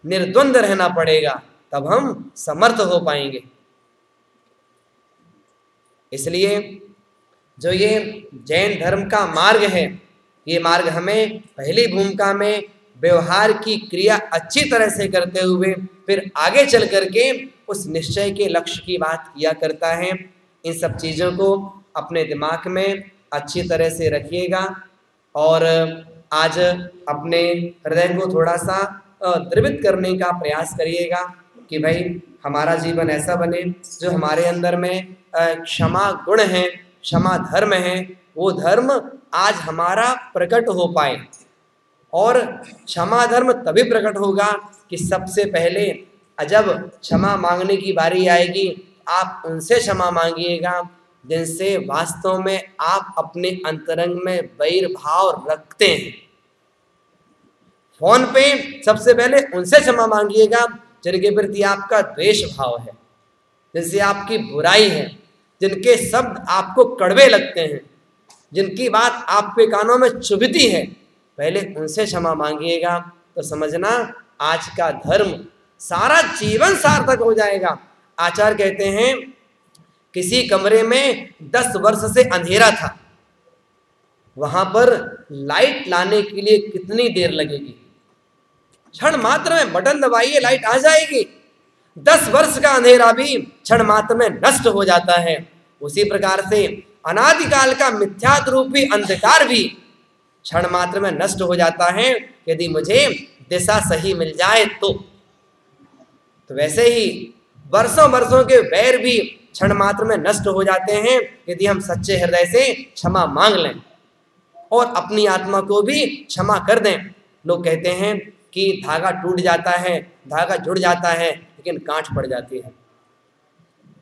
निर्द्वंद रहना पड़ेगा, तब हम समर्थ हो पाएंगे। इसलिए जो ये जैन धर्म का मार्ग है, ये मार्ग हमें पहली भूमिका में व्यवहार की क्रिया अच्छी तरह से करते हुए फिर आगे चल करके उस निश्चय के लक्ष्य की बात किया करता है। इन सब चीज़ों को अपने दिमाग में अच्छी तरह से रखिएगा और आज अपने हृदय को थोड़ा सा द्रवित करने का प्रयास करिएगा कि भाई हमारा जीवन ऐसा बने जो हमारे अंदर में क्षमा गुण है, क्षमा धर्म है, वो धर्म आज हमारा प्रकट हो पाए। और क्षमा धर्म तभी प्रकट होगा कि सबसे पहले जब क्षमा मांगने की बारी आएगी, आप उनसे क्षमा मांगिएगा जिनसे वास्तव में आप अपने अंतरंग में वैर भाव रखते हैं। फोन पे सबसे पहले उनसे क्षमा मांगिएगा जिनके प्रति आपका द्वेष भाव है, जिनसे आपकी बुराई है, जिनके शब्द आपको कड़वे लगते हैं, जिनकी बात आपके कानों में चुभती है, पहले उनसे क्षमा मांगिएगा तो समझना आज का धर्म सारा जीवन सार्थक हो जाएगा। आचार्य कहते हैं किसी कमरे में 10 वर्ष से अंधेरा था, वहां पर लाइट लाने के लिए कितनी देर लगेगी? क्षण मात्र में बटन दबाइए, लाइट आ जाएगी। 10 वर्ष का अंधेरा भी क्षण मात्र में नष्ट हो जाता है। उसी प्रकार से अनादिकाल का मिथ्यात्व रूपी अंधकार भी क्षण मात्र में नष्ट हो जाता है यदि मुझे दिशा सही मिल जाए तो वैसे ही वर्षों वर्षों के वैर भी क्षण मात्र में नष्ट हो जाते हैं यदि हम सच्चे हृदय से क्षमा मांग लें और अपनी आत्मा को भी क्षमा कर दें। लोग कहते हैं कि धागा टूट जाता है, धागा जुड़ जाता है, लेकिन गांठ पड़ जाती है।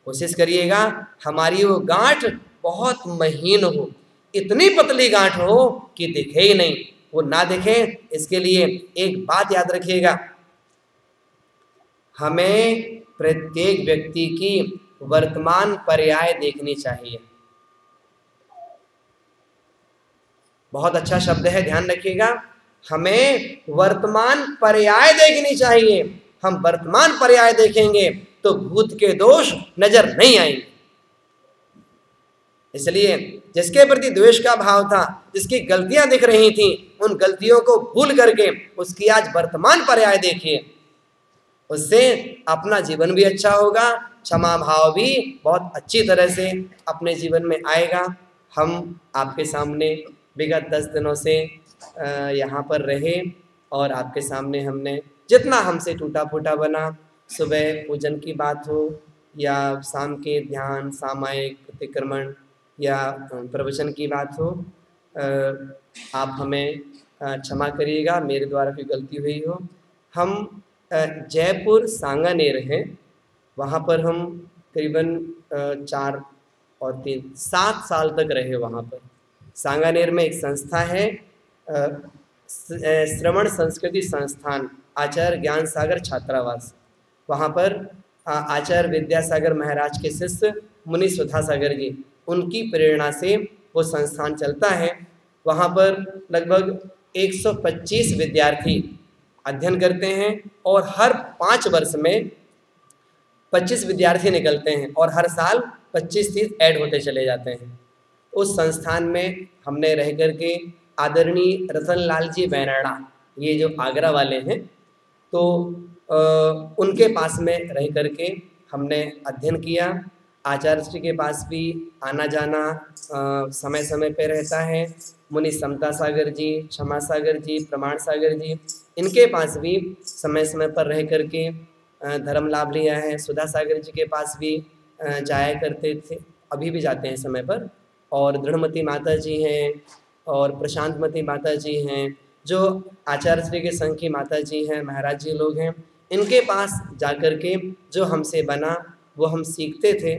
कोशिश करिएगा हमारी वो गांठ बहुत महीन हो, इतनी पतली गांठ हो कि दिखे ही नहीं। वो ना दिखे इसके लिए एक बात याद रखिएगा, हमें प्रत्येक व्यक्ति की वर्तमान पर्याय देखनी चाहिए। बहुत अच्छा शब्द है, ध्यान रखिएगा। हमें वर्तमान पर्याय देखनी चाहिए। हम वर्तमान पर्याय देखेंगे तो भूत के दोष नजर नहीं आएंगे। इसलिए जिसके प्रति द्वेष का भाव था, जिसकी गलतियां दिख रही थी, उन गलतियों को भूल करके उसकी आज वर्तमान पर्याय देखिए। उससे अपना जीवन भी अच्छा होगा, क्षमा भाव भी बहुत अच्छी तरह से अपने जीवन में आएगा। हम आपके सामने विगत 10 दिनों से यहाँ पर रहे और आपके सामने हमने जितना हमसे टूटा फूटा बना, सुबह पूजन की बात हो या शाम के ध्यान, सामायिक प्रतिक्रमण या प्रवचन की बात हो, आप हमें क्षमा करिएगा, मेरे द्वारा कोई गलती हुई हो। हम जयपुर सांगानेर है, वहाँ पर हम करीबन 4 और 3 7 साल तक रहे। वहाँ पर सांगानेर में एक संस्था है, श्रवण संस्कृति संस्थान, आचार्य ज्ञान सागर छात्रावास। वहाँ पर आचार्य विद्यासागर महाराज के शिष्य मुनि सुधा सागर जी, उनकी प्रेरणा से वो संस्थान चलता है। वहाँ पर लगभग 125 विद्यार्थी अध्ययन करते हैं और हर 5 वर्ष में 25 विद्यार्थी निकलते हैं और हर साल 25-30 ऐड होते चले जाते हैं। उस संस्थान में हमने रह करके आदरणीय रतन लाल जी बैराड़ा, ये जो आगरा वाले हैं, तो उनके पास में रह करके हमने अध्ययन किया। आचार्य श्री के पास भी आना जाना समय समय पे रहता है। मुनि समता सागर जी, क्षमा सागर जी, प्रमाण सागर जी, इनके पास भी समय समय पर रह करके धर्म लाभ लिया है। सुधा सागर जी के पास भी जाया करते थे, अभी भी जाते हैं समय पर। और दृढ़मती माता जी हैं और प्रशांतमती माता जी हैं, जो आचार्य श्री के संघ की माता जी हैं, महाराज जी लोग हैं। इनके पास जाकर के जो हमसे बना वो हम सीखते थे,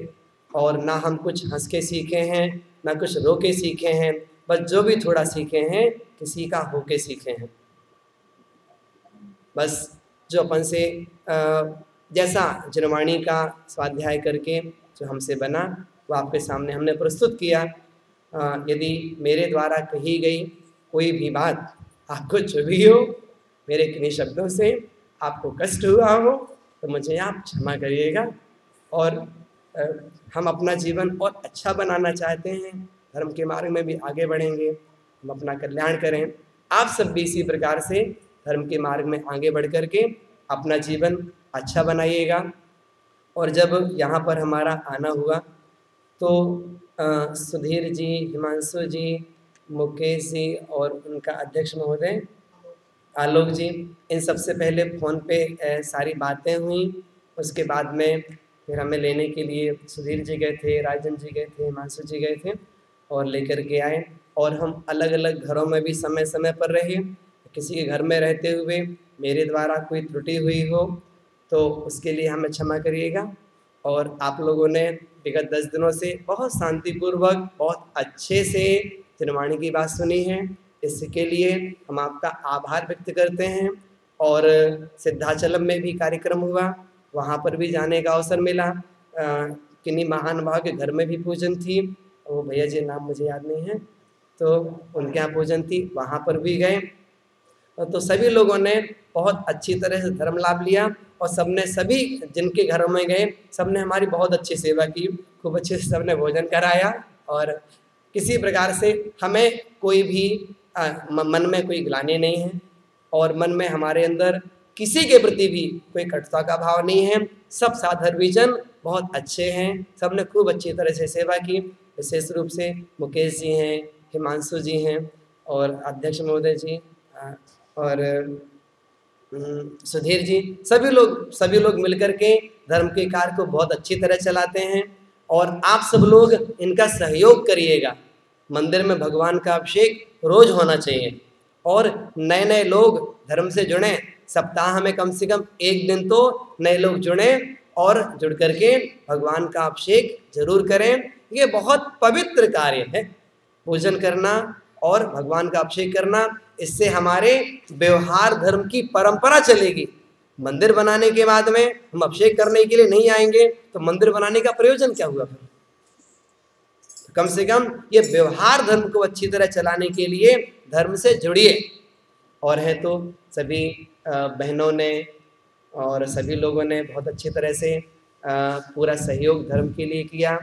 और ना हम कुछ हंस के सीखे हैं, ना कुछ रो के सीखे हैं, बस जो भी थोड़ा सीखे हैं किसी का हो के सीखे हैं। बस जो अपन से जैसा जिनवाणी का स्वाध्याय करके जो हमसे बना वो आपके सामने हमने प्रस्तुत किया। यदि मेरे द्वारा कही गई कोई भी बात आपको चुभी हो, मेरे किन्हीं शब्दों से आपको कष्ट हुआ हो, तो मुझे आप क्षमा करिएगा। और हम अपना जीवन और अच्छा बनाना चाहते हैं, धर्म के मार्ग में भी आगे बढ़ेंगे, हम अपना कल्याण करें। आप सब भी इसी प्रकार से धर्म के मार्ग में आगे बढ़ कर के अपना जीवन अच्छा बनाइएगा। और जब यहाँ पर हमारा आना हुआ तो सुधीर जी, हिमांशु जी, मुकेश जी और उनका अध्यक्ष महोदय आलोक जी, इन सबसे पहले फ़ोन पे सारी बातें हुई। उसके बाद में फिर हमें लेने के लिए सुधीर जी गए थे, राजन जी गए थे, हिमांशु जी गए थे और लेकर के आए। और हम अलग अलग घरों में भी समय समय पर रहे। किसी के घर में रहते हुए मेरे द्वारा कोई त्रुटि हुई हो तो उसके लिए हमें क्षमा करिएगा। और आप लोगों ने विगत 10 दिनों से बहुत शांतिपूर्वक, बहुत अच्छे से जिनवाणी की बात सुनी है, इसके लिए हम आपका आभार व्यक्त करते हैं। और सिद्धाचलम में भी कार्यक्रम हुआ, वहाँ पर भी जाने का अवसर मिला। किन्हीं महानुभाव के घर में भी पूजन थी, वो भैया जी नाम मुझे याद नहीं है, तो उनके यहाँ पूजन थी, वहाँ पर भी गए। तो सभी लोगों ने बहुत अच्छी तरह से धर्म लाभ लिया और सबने, सभी जिनके घरों में गए, सबने हमारी बहुत अच्छी सेवा की, खूब अच्छे से सबने भोजन कराया। और किसी प्रकार से हमें कोई भी मन में कोई ग्लानि नहीं है और मन में हमारे अंदर किसी के प्रति भी कोई कटुता का भाव नहीं है। सब साधर्मीजन बहुत अच्छे हैं, सबने खूब अच्छी तरह से सेवा की। विशेष रूप से मुकेश जी हैं, हिमांशु जी हैं और अध्यक्ष महोदय जी और सुधीर जी, सभी लोग मिलकर के धर्म के कार्य को बहुत अच्छी तरह चलाते हैं। और आप सब लोग इनका सहयोग करिएगा। मंदिर में भगवान का अभिषेक रोज होना चाहिए और नए नए लोग धर्म से जुड़ें। सप्ताह में कम से कम एक दिन तो नए लोग जुड़ें और जुड़ करके भगवान का अभिषेक जरूर करें। ये बहुत पवित्र कार्य है, पूजन करना और भगवान का अभिषेक करना। इससे हमारे व्यवहार धर्म की परंपरा चलेगी। मंदिर बनाने के बाद में हम अभिषेक करने के लिए नहीं आएंगे तो मंदिर बनाने का प्रयोजन क्या हुआ फिर? कम से कम ये व्यवहार धर्म को अच्छी तरह चलाने के लिए धर्म से जुड़िए। और है तो सभी बहनों ने और सभी लोगों ने बहुत अच्छी तरह से पूरा सहयोग धर्म के लिए किया।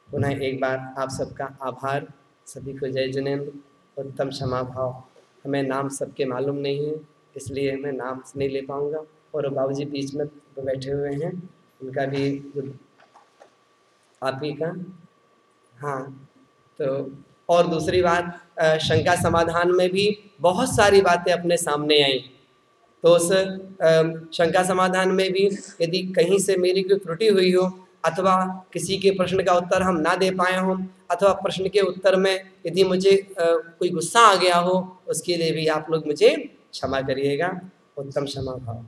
पुनः एक बार आप सबका आभार। सभी को जय जिनेंद्र, उत्तम क्षमा भाव। हमें नाम सबके मालूम नहीं है, इसलिए मैं नाम नहीं ले पाऊँगा। और बाबूजी बीच में तो बैठे हुए हैं, उनका भी आप ही का। हाँ, तो और दूसरी बात, शंका समाधान में भी बहुत सारी बातें अपने सामने आई। तो उस शंका समाधान में भी यदि कहीं से मेरी कोई त्रुटि हुई हो, अथवा किसी के प्रश्न का उत्तर हम ना दे पाए हों, अथवा प्रश्न के उत्तर में यदि मुझे कोई गुस्सा आ गया हो, उसके लिए भी आप लोग मुझे क्षमा करिएगा। उत्तम क्षमा भाव।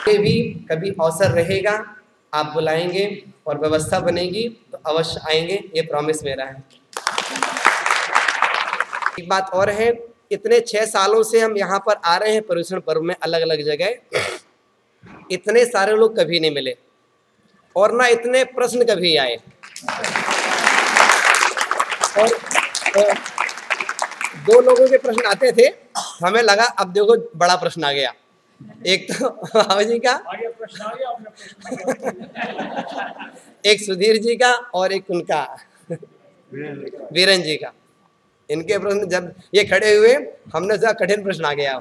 ये भी कभी अवसर रहेगा, आप बुलाएंगे और व्यवस्था बनेगी तो अवश्य आएंगे, ये प्रॉमिस मेरा है। एक बात और है, इतने 6 सालों से हम यहाँ पर आ रहे हैं पर्युषण पर्व में, अलग अलग जगह, इतने सारे लोग कभी नहीं मिले और ना इतने प्रश्न कभी आए। और 2 लोगों के प्रश्न आते थे, हमें लगा अब देखो बड़ा प्रश्न आ गया। एक तो बाबा जी का, एक सुधीर जी का और एक उनका वीरेंद्र जी का। इनके प्रश्न जब ये खड़े हुए, हमने सोचा कठिन प्रश्न आ गया।